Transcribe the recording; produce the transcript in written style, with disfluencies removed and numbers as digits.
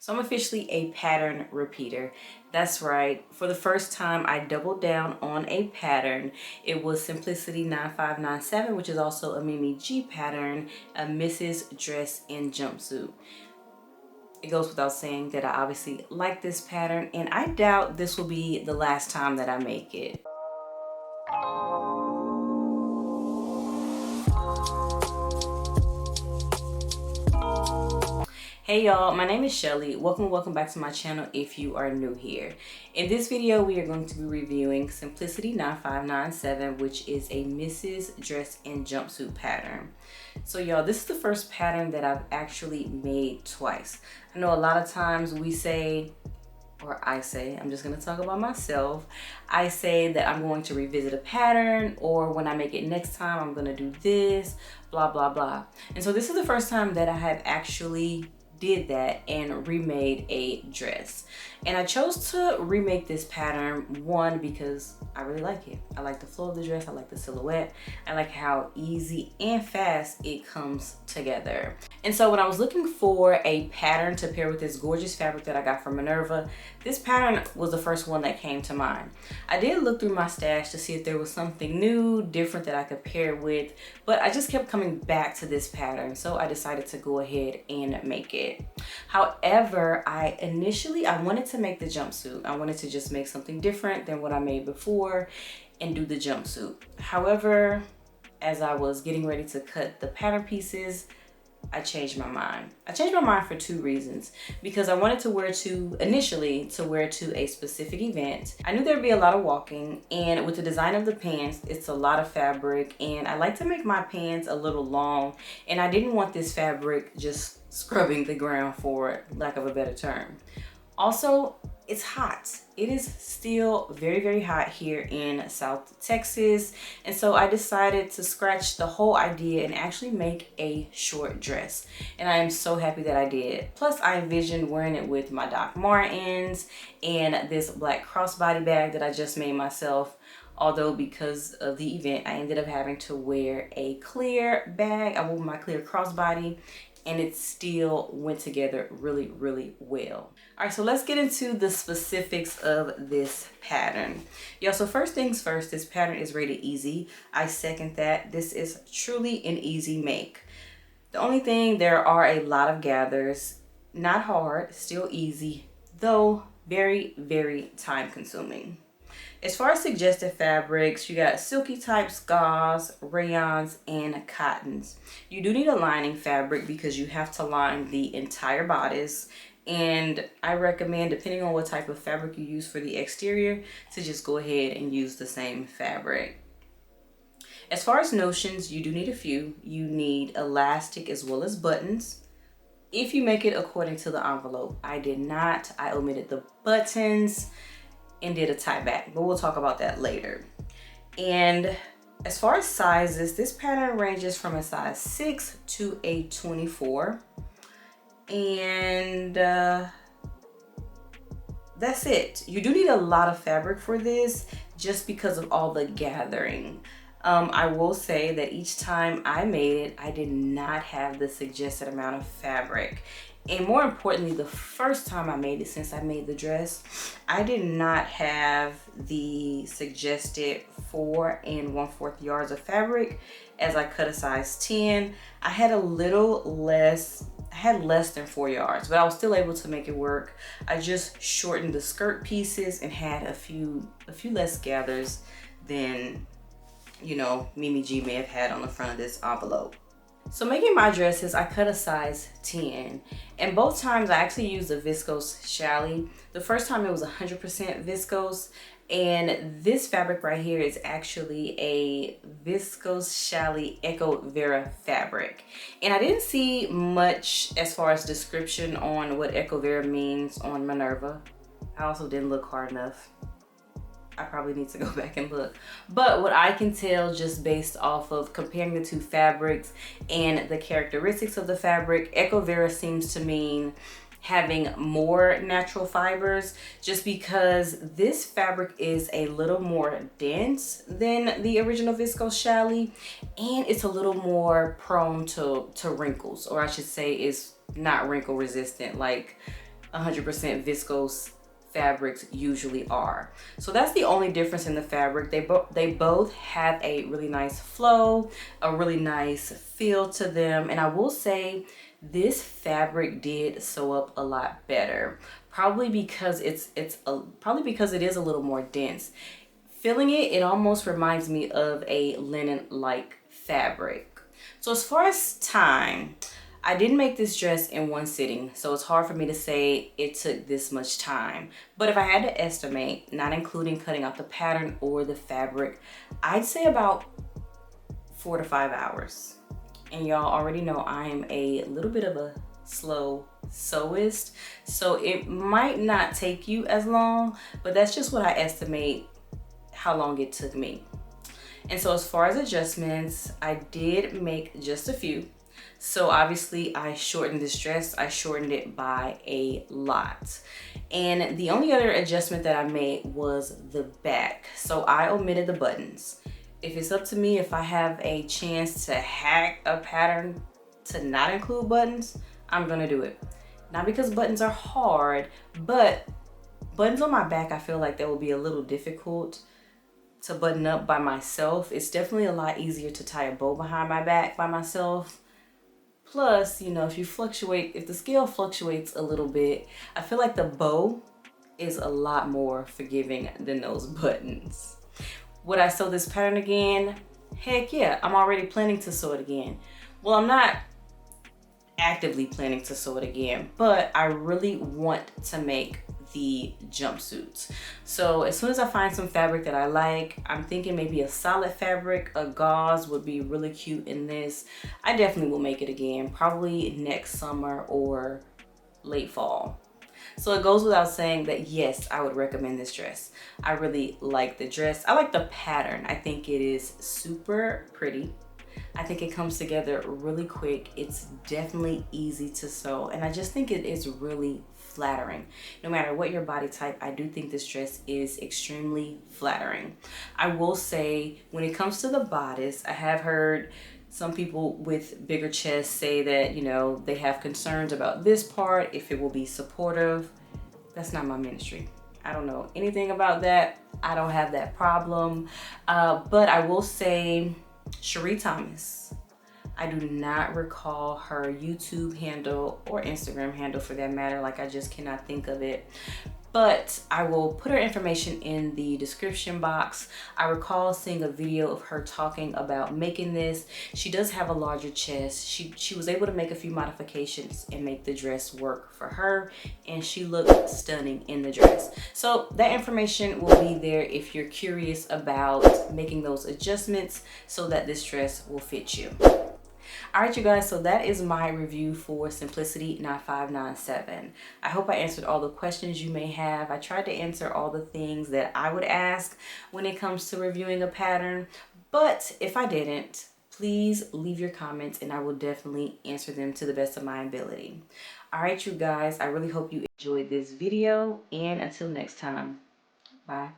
So I'm officially a pattern repeater. That's right. For the first time, I doubled down on a pattern. It was Simplicity 9597, which is also a Mimi G pattern, a Mrs. Dress in Jumpsuit. It goes without saying that I obviously like this pattern, and I doubt this will be the last time that I make it. Hey y'all, my name is Shelly. Welcome back to my channel if you are new here. In this video, we are going to be reviewing Simplicity 9597, which is a Mrs. Dress in Jumpsuit pattern. So y'all, this is the first pattern that I've actually made twice. I know a lot of times we say, or I say, I'm just gonna talk about myself. I say that I'm going to revisit a pattern, or when I make it next time, I'm gonna do this, blah, blah, blah. And so this is the first time that I have actually did that and remade a dress. And I chose to remake this pattern, one, because I really like it. I like the flow of the dress, I like the silhouette, I like how easy and fast it comes together. And so when I was looking for a pattern to pair with this gorgeous fabric that I got from Minerva, this pattern was the first one that came to mind. I did look through my stash to see if there was something new, different that I could pair with, but I just kept coming back to this pattern, so I decided to go ahead and make it. However, I wanted to make the jumpsuit. I wanted to just make something different than what I made before and do the jumpsuit. However, as I was getting ready to cut the pattern pieces, I changed my mind. I changed my mind for two reasons. Because I wanted to initially wear to a specific event. I knew there'd be a lot of walking, and with the design of the pants, it's a lot of fabric, and I like to make my pants a little long, and I didn't want this fabric just scrubbing the ground, for lack of a better term. Also, it's hot. It is still very, very hot here in South Texas. And so I decided to scratch the whole idea and actually make a short dress. And I am so happy that I did. Plus, I envisioned wearing it with my Doc Martens and this black crossbody bag that I just made myself. Although because of the event, I ended up having to wear a clear bag. I wore my clear crossbody, and it still went together really, really well. All right, so let's get into the specifics of this pattern. Y'all, so first things first, this pattern is rated easy. I second that. This is truly an easy make. The only thing, there are a lot of gathers, not hard, still easy, though very, very time consuming. As far as suggested fabrics, you got silky types, gauze, rayons, and cottons. You do need a lining fabric because you have to line the entire bodice. And I recommend, depending on what type of fabric you use for the exterior, to just go ahead and use the same fabric. As far as notions, you do need a few. You need elastic as well as buttons. If you make it according to the envelope, I did not. I omitted the buttons and did a tie back, but we'll talk about that later. And as far as sizes, this pattern ranges from a size 6 to a 24. And that's it. You do need a lot of fabric for this just because of all the gathering. I will say that each time I made it, I did not have the suggested amount of fabric. And more importantly, the first time I made it, since I made the dress, I did not have the suggested 4 1/4 yards of fabric as I cut a size 10. I had a little less, I had less than 4 yards, but I was still able to make it work. I just shortened the skirt pieces and had a few less gathers than, you know, Mimi G may have had on the front of this envelope. So making my dresses, I cut a size 10, and both times I actually used a viscose challis. The first time it was 100% viscose, and this fabric right here is actually a viscose challis Eco Vera fabric. And I didn't see much as far as description on what Eco Vera means on Minerva. I also didn't look hard enough. I probably need to go back and look. But what I can tell just based off of comparing the two fabrics and the characteristics of the fabric, Eco Vera seems to mean having more natural fibers, just because this fabric is a little more dense than the original viscose challis, and it's a little more prone to wrinkles, or I should say is not wrinkle resistant. Like, 100% viscose fabrics usually are. So that's the only difference in the fabric. They both have a really nice flow, a really nice feel to them, and I will say this fabric did sew up a lot better, probably because it is a little more dense. Feeling it, it almost reminds me of a linen-like fabric. So as far as time, I didn't make this dress in one sitting, so it's hard for me to say it took this much time. But if I had to estimate, not including cutting out the pattern or the fabric, I'd say about 4 to 5 hours. And y'all already know I am a little bit of a slow sewist, so it might not take you as long, but that's just what I estimate how long it took me. And so as far as adjustments, I did make just a few. So obviously I shortened this dress. I shortened it by a lot. And the only other adjustment that I made was the back. So I omitted the buttons. If it's up to me, if I have a chance to hack a pattern to not include buttons, I'm gonna do it. Not because buttons are hard, but buttons on my back, I feel like that will be a little difficult to button up by myself. It's definitely a lot easier to tie a bow behind my back by myself. Plus, you know, if the scale fluctuates a little bit, I feel like the bow is a lot more forgiving than those buttons. Would I sew this pattern again? Heck yeah, I'm already planning to sew it again. Well, I'm not actively planning to sew it again, but I really want to make the jumpsuits. So as soon as I find some fabric that I like, I'm thinking maybe a solid fabric, a gauze would be really cute in this. I definitely will make it again, probably next summer or late fall. So it goes without saying that yes, I would recommend this dress. I really like the dress. I like the pattern. I think it is super pretty. I think it comes together really quick. It's definitely easy to sew, and I just think it is really flattering. No matter what your body type, I do think this dress is extremely flattering. I will say, when it comes to the bodice, I have heard some people with bigger chests say that, you know, they have concerns about this part, if it will be supportive. That's not my ministry. I don't know anything about that. I don't have that problem. But I will say, Cherie Thomas, I do not recall her YouTube handle or Instagram handle for that matter. Like, I just cannot think of it. But I will put her information in the description box. I recall seeing a video of her talking about making this. She does have a larger chest. She was able to make a few modifications and make the dress work for her, and she looked stunning in the dress. So that information will be there if you're curious about making those adjustments so that this dress will fit you. All right, you guys, so that is my review for Simplicity 9597. I hope I answered all the questions you may have. I tried to answer all the things that I would ask when it comes to reviewing a pattern, but if I didn't, please leave your comments and I will definitely answer them to the best of my ability. All right, you guys, I really hope you enjoyed this video, and until next time, bye.